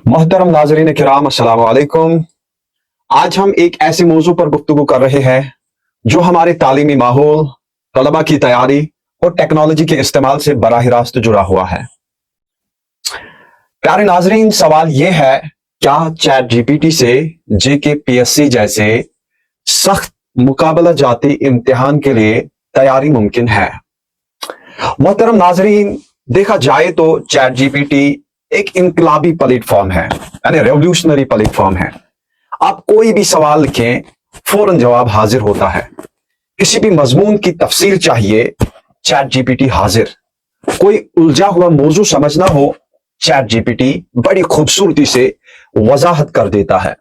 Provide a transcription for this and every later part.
मोहतरम नाजरीन किराम अस्सलाम वालेकुम। आज हम एक ऐसे मौजू पर गुफ्तगू कर रहे हैं जो हमारे तालीमी माहौल, तलबा की तैयारी और टेक्नोलॉजी के इस्तेमाल से बराह रास्त जुड़ा हुआ है। प्यारे नाजरीन, सवाल यह है, क्या चैट जीपीटी से JKPSC जैसे सख्त मुकाबला जाती इम्तिहान के लिए तैयारी मुमकिन है? मोहतरम नाजरीन, देखा जाए तो चैट जीपीटी एक इनकलाबी प्लेटफॉर्म है, यानी रेवोल्यूशनरी प्लेटफॉर्म है। आप कोई भी सवाल लिखें, फौरन जवाब हाजिर होता है। किसी भी मजमून की तफसील चाहिए, चैट जीपीटी हाजिर। कोई उलझा हुआ मौजू समझना हो, चैट जीपीटी बड़ी खूबसूरती से वजाहत कर देता है।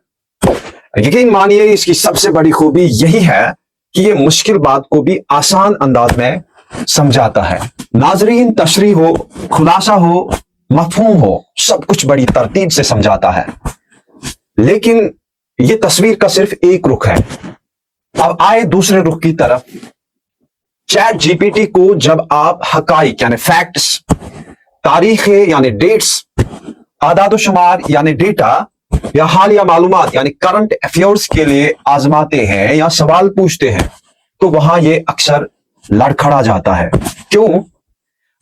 यकीन मानिए, इसकी सबसे बड़ी खूबी यही है कि ये मुश्किल बात को भी आसान अंदाज में समझाता है। नाजरीन, तशरीह हो, खुलासा हो, मफहूम हो, सब कुछ बड़ी तरतीब से समझाता है। लेकिन ये तस्वीर का सिर्फ एक रुख है। अब आए दूसरे रुख की तरफ। चैट जीपीटी को जब आप हकाइक यानी फैक्ट्स, तारीखें यानी डेट्स, आदाद शुमार यानी डेटा या हालिया मालूमात यानी करंट अफेयर्स के लिए आजमाते हैं या सवाल पूछते हैं, तो वहां ये अक्सर लड़खड़ा जाता है। क्यों?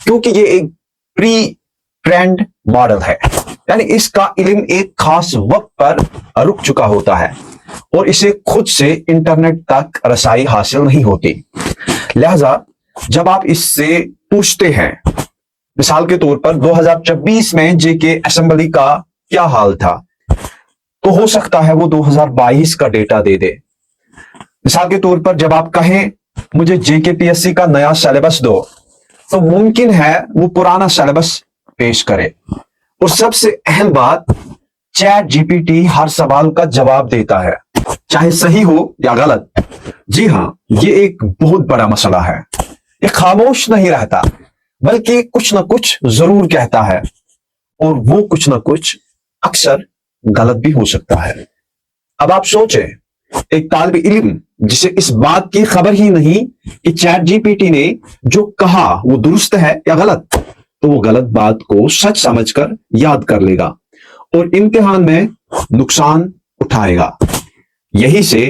क्योंकि ये एक प्री ट्रेंड मॉडल है, यानी इसका इल्म एक खास वक्त पर रुक चुका होता है और इसे खुद से इंटरनेट तक रसाई हासिल नहीं होती। लिहाजा जब आप इससे पूछते हैं, मिसाल के तौर पर 2026 में JK असेंबली का क्या हाल था, तो हो सकता है वो 2022 का डेटा दे दे। मिसाल के तौर पर जब आप कहें मुझे JKPSC का नया सिलेबस दो, तो मुमकिन है वो पुराना सिलेबस पेश करे। और सबसे अहम बात, चैट जीपीटी हर सवाल का जवाब देता है, चाहे सही हो या गलत। जी हां, ये एक बहुत बड़ा मसला है। ये खामोश नहीं रहता, बल्कि कुछ ना कुछ जरूर कहता है, और वो कुछ ना कुछ अक्सर गलत भी हो सकता है। अब आप सोचें, एक तालिब इल्म जिसे इस बात की खबर ही नहीं कि चैट जीपीटी ने जो कहा वो दुरुस्त है या गलत, तो वो गलत बात को सच समझकर याद कर लेगा और इम्तिहान में नुकसान उठाएगा। यही से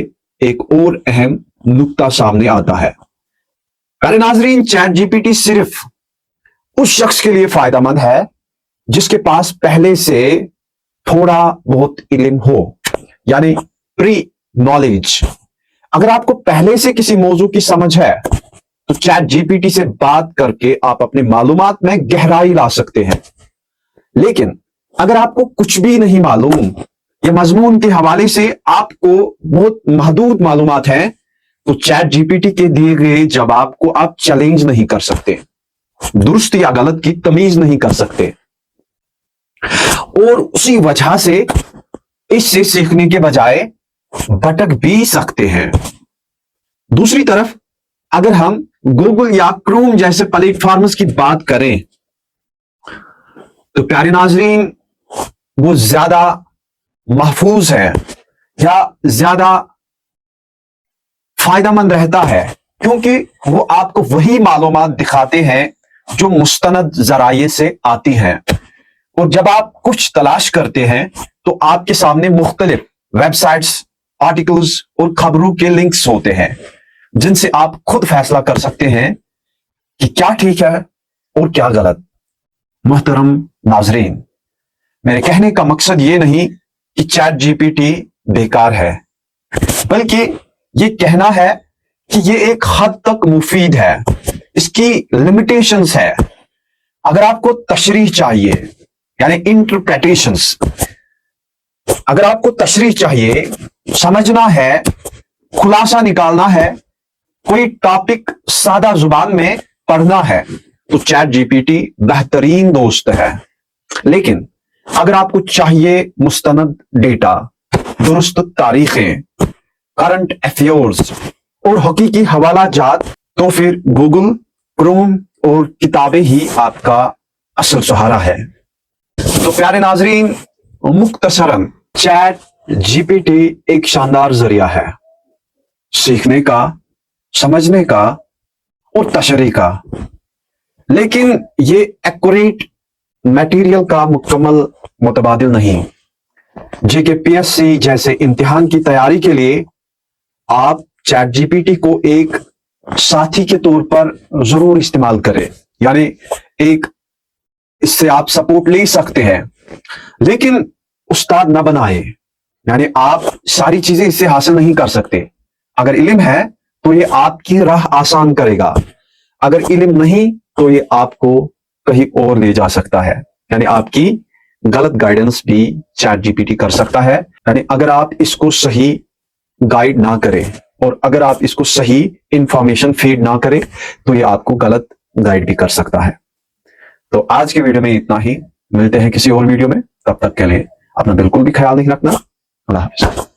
एक और अहम नुक्ता सामने आता है। प्यारे नाजरीन, चैट जीपीटी सिर्फ उस शख्स के लिए फायदेमंद है जिसके पास पहले से थोड़ा बहुत इल्म हो, यानी प्री नॉलेज। अगर आपको पहले से किसी मौजू की समझ है, तो चैट जीपीटी से बात करके आप अपनी मालूमात में गहराई ला सकते हैं। लेकिन अगर आपको कुछ भी नहीं मालूम या मजमून के हवाले से आपको बहुत महदूद मालूमात हैं, तो चैट जीपीटी के दिए गए जवाब को आप चैलेंज नहीं कर सकते, दुरुस्त या गलत की तमीज नहीं कर सकते, और उसी वजह से इससे सीखने के बजाय भटक भी सकते हैं। दूसरी तरफ अगर हम गूगल या क्रोम जैसे प्लेटफॉर्म्स की बात करें, तो प्यारे नाजरीन, वो ज्यादा महफूज है या ज्यादा फायदेमंद रहता है, क्योंकि वो आपको वही मालूमात दिखाते हैं जो मुस्तनद जराये से आती हैं। और जब आप कुछ तलाश करते हैं, तो आपके सामने मुख्तलिफ वेबसाइट्स, आर्टिकल्स और खबरों के लिंक्स होते हैं, जिनसे आप खुद फैसला कर सकते हैं कि क्या ठीक है और क्या गलत। मोहतरम नाजरीन, मेरे कहने का मकसद ये नहीं कि चैट जीपीटी बेकार है, बल्कि ये कहना है कि ये एक हद तक मुफीद है। इसकी लिमिटेशंस है। अगर आपको तशरीह चाहिए, यानी इंटरप्रिटेशंस, अगर आपको तशरीह चाहिए, समझना है, खुलासा निकालना है, कोई टॉपिक सादा जुबान में पढ़ना है, तो चैट जीपीटी बेहतरीन दोस्त है। लेकिन अगर आपको चाहिए मुस्तनद डेटा, दुरुस्त तारीखें, करंट अफेयर्स और हकीकी हवाला जात, तो फिर गूगल, क्रोम और किताबें ही आपका असल सहारा है। तो प्यारे नाजरीन, मुख्तसरन चैट जीपीटी एक शानदार जरिया है सीखने का, समझने का और तशरीह का, लेकिन ये एक्यूरेट मटेरियल का मुकम्मल मुतबादिल नहीं। जेके पीएससी जैसे इम्तिहान की तैयारी के लिए आप चैट जीपीटी को एक साथी के तौर पर जरूर इस्तेमाल करें, यानी एक इससे आप सपोर्ट ले सकते हैं, लेकिन उस्ताद ना बनाए। यानी आप सारी चीजें इससे हासिल नहीं कर सकते। अगर इल्म है तो ये आपकी राह आसान करेगा, अगर इल्म नहीं तो ये आपको कहीं और ले जा सकता है, यानी आपकी गलत गाइडेंस भी चैट जीपीटी कर सकता है। यानी अगर आप इसको सही गाइड ना करें और अगर आप इसको सही इंफॉर्मेशन फीड ना करें तो ये आपको गलत गाइड भी कर सकता है। तो आज के वीडियो में इतना ही, मिलते हैं किसी और वीडियो में, तब तक के लिए अपना बिल्कुल भी ख्याल नहीं रखना। अल्लाह हाफिज़।